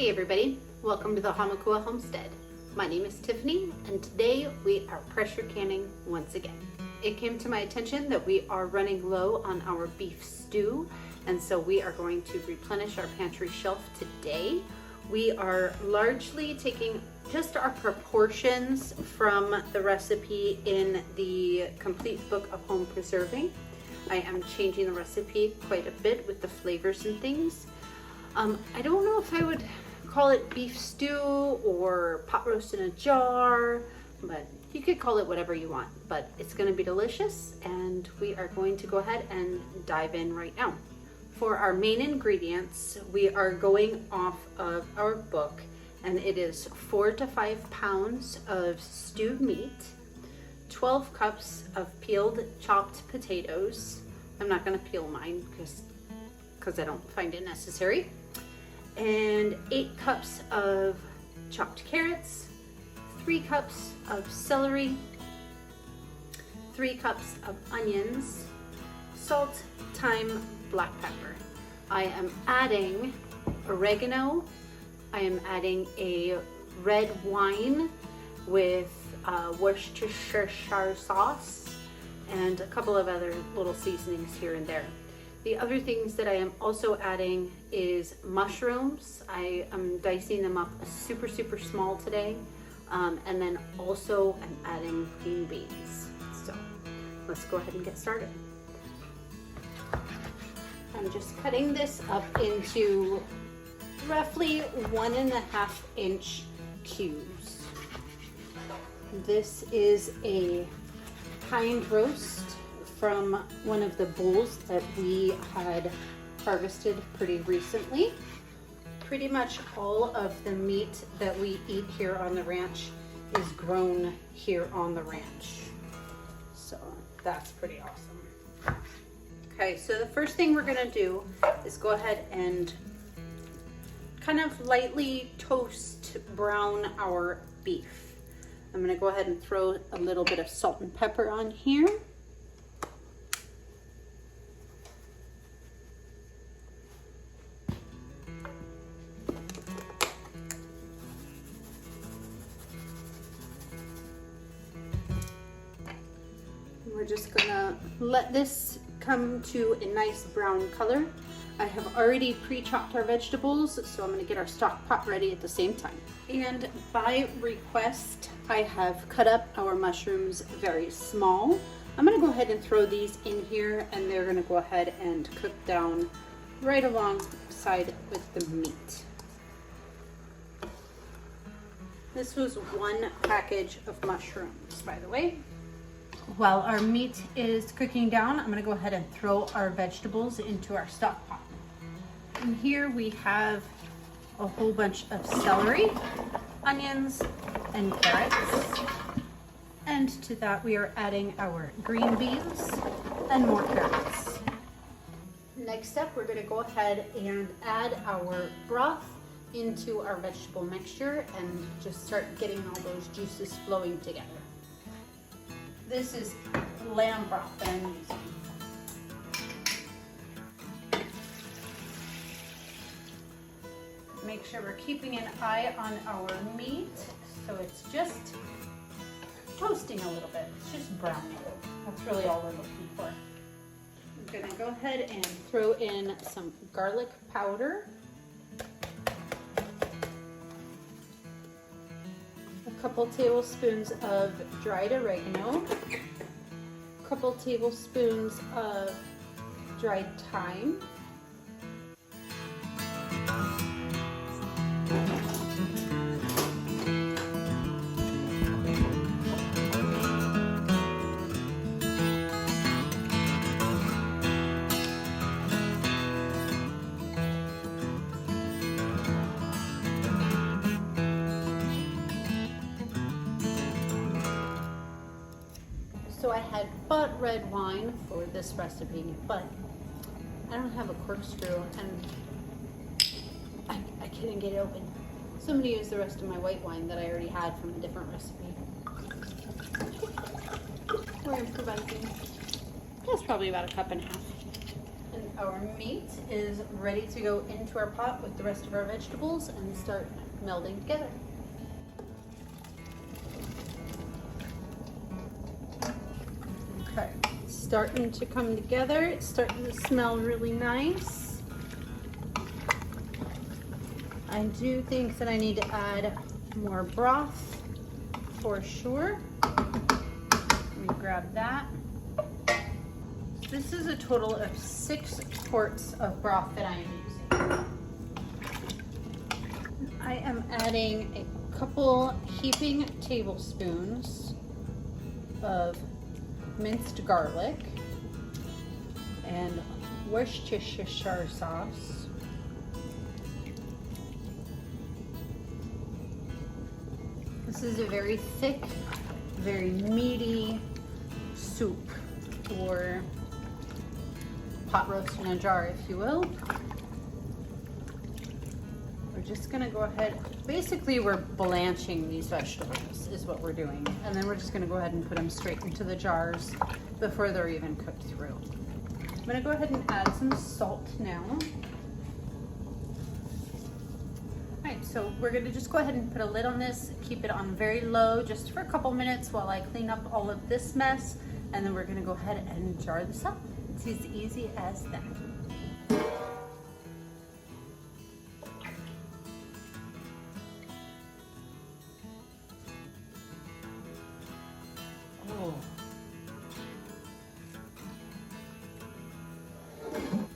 Hey everybody, welcome to the Hamakua Homestead. My name is Tiffany and today we are pressure canning once again. It came to my attention that we are running low on our beef stew, and so we are going to replenish our pantry shelf today. We are largely taking just our proportions from the recipe in the complete book of home preserving. I am changing the recipe quite a bit with the flavors and things. I don't know if I would call it beef stew or pot roast in a jar, but you could call it whatever you want, but it's going to be delicious and we are going to go ahead and dive in right now. For our main ingredients, we are going off of our book, and it is 4 to 5 pounds of stewed meat, 12 cups of peeled chopped potatoes. I'm not going to peel mine because I don't find it necessary. And 8 cups of chopped carrots, 3 cups of celery, 3 cups of onions, salt, thyme, black pepper. I am adding oregano. I am adding a red wine with Worcestershire sauce and a couple of other little seasonings here and there. The other things that I am also adding is mushrooms. I am dicing them up super small today. And then also I'm adding green beans. So let's go ahead and get started. I'm just cutting this up into roughly 1.5 inch cubes. This is a hind roast from one of the bulls that we had harvested pretty recently. Pretty much all of the meat that we eat here on the ranch is grown here on the ranch. So that's pretty awesome. Okay, so the first thing we're gonna do is go ahead and kind of lightly toast brown our beef. I'm gonna go ahead and throw a little bit of salt and pepper on here. We're just gonna let this come to a nice brown color. I have already pre-chopped our vegetables, so I'm gonna get our stock pot ready at the same time. And by request, I have cut up our mushrooms very small. I'm gonna go ahead and throw these in here, and they're gonna go ahead and cook down right alongside with the meat. This was 1 package of mushrooms, by the way. While our meat is cooking down, I'm gonna go ahead and throw our vegetables into our stock pot. And here we have a whole bunch of celery, onions, and carrots. And to that we are adding our green beans and more carrots. Next up, we're gonna go ahead and add our broth into our vegetable mixture and just start getting all those juices flowing together. This is lamb broth that I'm using. Make sure we're keeping an eye on our meat so it's just toasting a little bit. It's just browning. That's really all we're looking for. I'm gonna go ahead and throw in some garlic powder. A couple tablespoons of dried oregano, a couple tablespoons of dried thyme, So I had bought red wine for this recipe, but I don't have a corkscrew and I couldn't get it open. So I'm gonna use the rest of my white wine that I already had from a different recipe. We're improvising. That's probably about 1.5 cups. And Our meat is ready to go into our pot with the rest of our vegetables and start melding together. Okay, it's starting to come together. It's starting to smell really nice. I do think that I need to add more broth for sure. Let me grab that. This is a total of 6 quarts of broth that I am using. I am adding a couple heaping tablespoons of minced garlic and Worcestershire sauce. This is a very thick, very meaty soup, or pot roast in a jar, if you will. We're just gonna go ahead, basically we're blanching these vegetables is what we're doing. And then we're just gonna go ahead and put them straight into the jars before they're even cooked through. I'm gonna go ahead and add some salt now. All right, so we're gonna just go ahead and put a lid on this, keep it on very low just for a couple minutes while I clean up all of this mess. And then we're gonna go ahead and jar this up. It's as easy as that. Oh.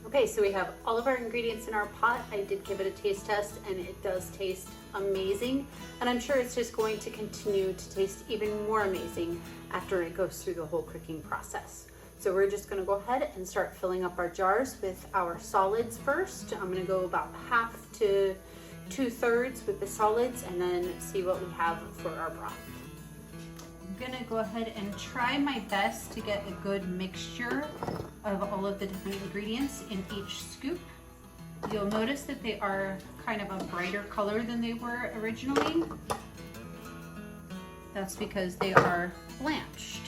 Okay, so we have all of our ingredients in our pot. I did give it a taste test and it does taste amazing. And I'm sure it's just going to continue to taste even more amazing after it goes through the whole cooking process. So we're just gonna go ahead and start filling up our jars with our solids first. I'm gonna go about half to 2/3 with the solids and then see what we have for our broth. I'm gonna go ahead and try my best to get a good mixture of all of the different ingredients in each scoop. You'll notice that they are kind of a brighter color than they were originally. That's because they are blanched.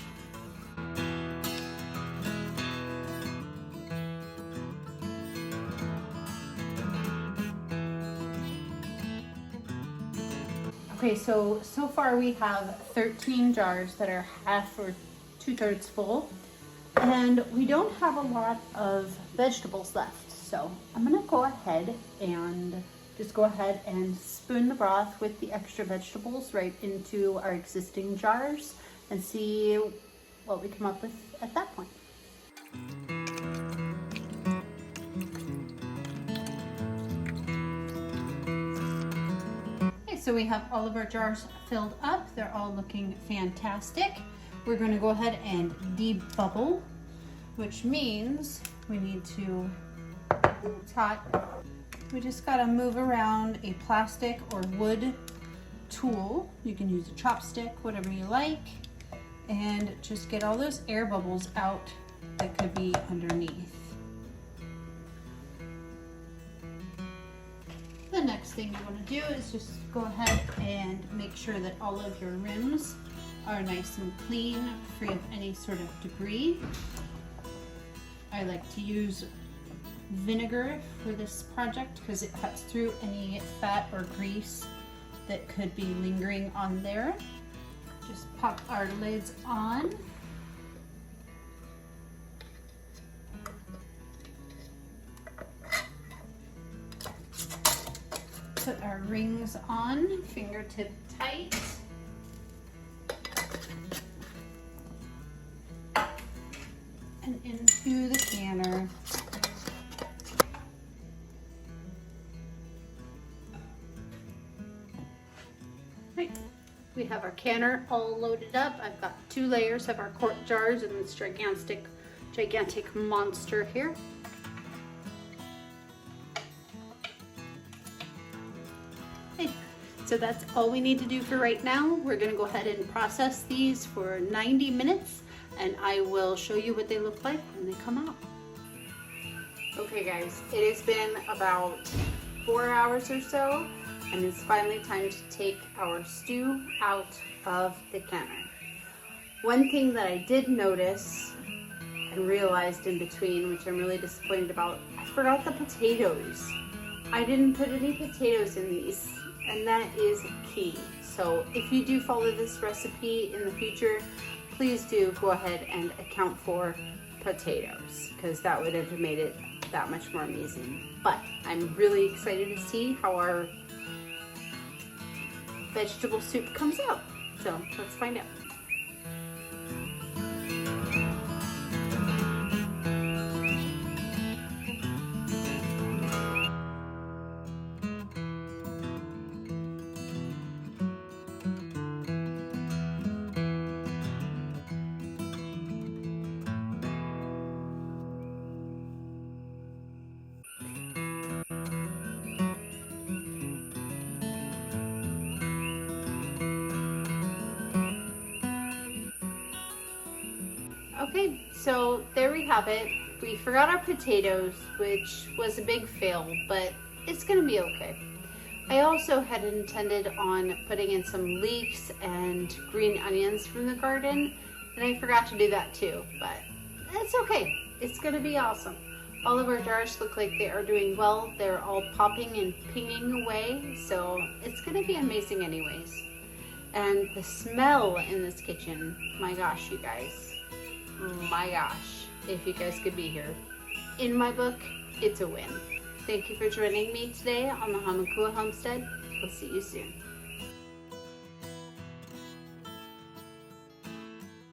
Okay, so far we have 13 jars that are half or 2/3 full, and we don't have a lot of vegetables left. So I'm gonna go ahead and spoon the broth with the extra vegetables right into our existing jars and see what we come up with at that point. So we have all of our jars filled up. They're all looking fantastic. We're going to go ahead and debubble, which means we need to, it's hot, we just got to move around a plastic or wood tool. You can use a chopstick, whatever you like, and just get all those air bubbles out that could be underneath. The next thing you want to do is just go ahead and make sure that all of your rims are nice and clean, free of any sort of debris. I like to use vinegar for this project because it cuts through any fat or grease that could be lingering on there. Just pop our lids on. Put our rings on, fingertip tight. And into the canner. Right. We have our canner all loaded up. I've got 2 layers of our quart jars and this gigantic monster here. So that's all we need to do for right now. We're gonna go ahead and process these for 90 minutes and I will show you what they look like when they come out. Okay guys, it has been about 4 hours or so and it's finally time to take our stew out of the canner. One thing that I did notice, and realized in between, which I'm really disappointed about, I forgot the potatoes. I didn't put any potatoes in these, and that is key. So if you do follow this recipe in the future, please do go ahead and account for potatoes, because that would have made it that much more amazing. But I'm really excited to see how our vegetable soup comes out. So let's find out. Okay, so there we have it. We forgot our potatoes, which was a big fail, but it's gonna be okay. I also had intended on putting in some leeks and green onions from the garden, and I forgot to do that too, but it's okay. It's gonna be awesome. All of our jars look like they are doing well. They're all popping and pinging away, so it's gonna be amazing anyways. And the smell in this kitchen, my gosh, you guys. My gosh, if you guys could be here. In my book, it's a win. Thank you for joining me today on the Hamakua Homestead. We'll see you soon.